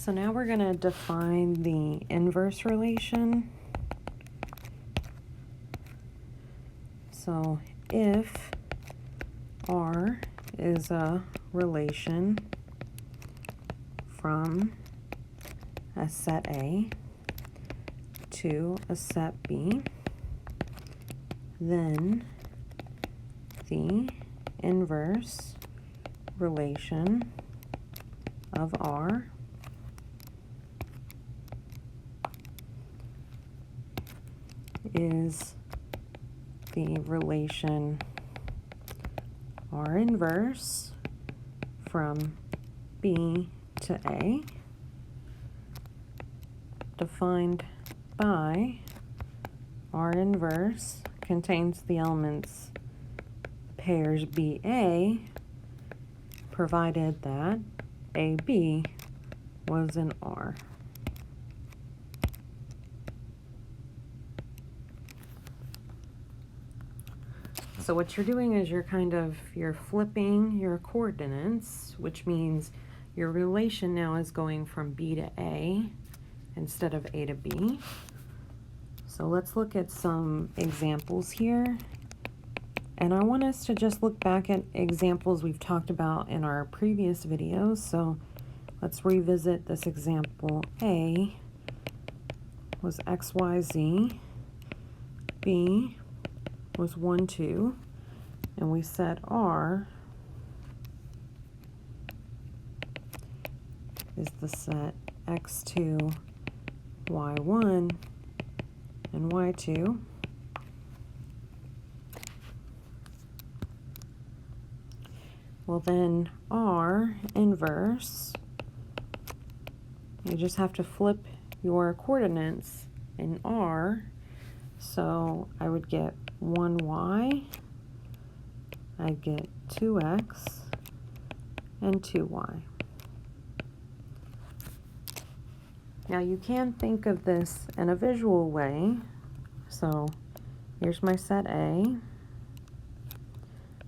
So now we're going to define the inverse relation. So if R is a relation from a set A to a set B, then the inverse relation of R is the relation R inverse from B to A, defined by R inverse contains the elements pairs BA, provided that AB was in R. So what you're doing is you're flipping your coordinates, which means your relation now is going from B to A instead of A to B. So let's look at some examples here. And I want us to just look back at examples we've talked about in our previous videos. So let's revisit this example. A was XYZ, B was 1, 2, and we said R is the set X2, Y1, and Y2. Well then R inverse, you just have to flip your coordinates in R. So I would get 1y, I'd get 2x, and 2y. Now you can think of this in a visual way. So here's my set A.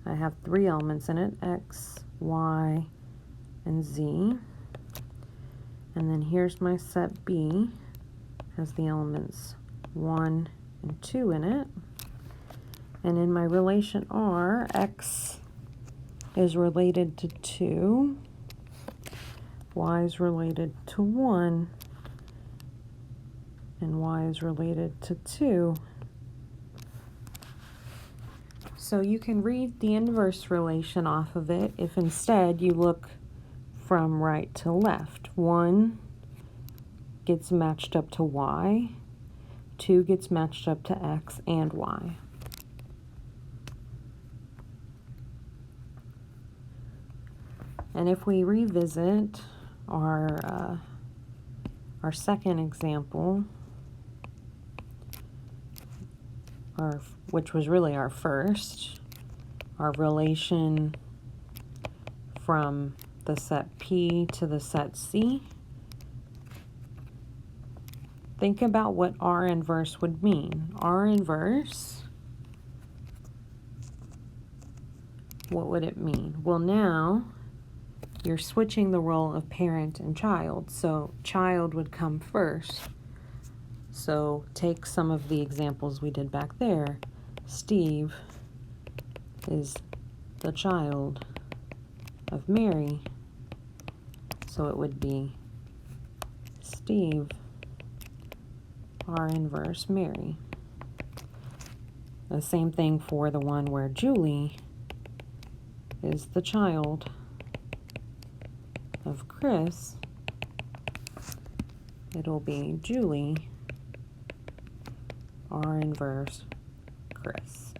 I have 3 elements in it, x, y, and z. And then here's my set B, has the elements 1 and 2 in it. And in my relation R, x is related to 2, y is related to 1, and y is related to 2. So you can read the inverse relation off of it if instead you look from right to left. 1 gets matched up to y, 2 gets matched up to x and y. And if we revisit our second example, which was really our first, our relation from the set P to the set C, think about what R inverse would mean. R inverse, what would it mean? Well, now you're switching the role of parent and child, so child would come first. So take some of the examples we did back there. Steve is the child of Mary, so it would be Steve R inverse Mary. The same thing for the one where Julie is the child of Chris. It'll be Julie R inverse Chris.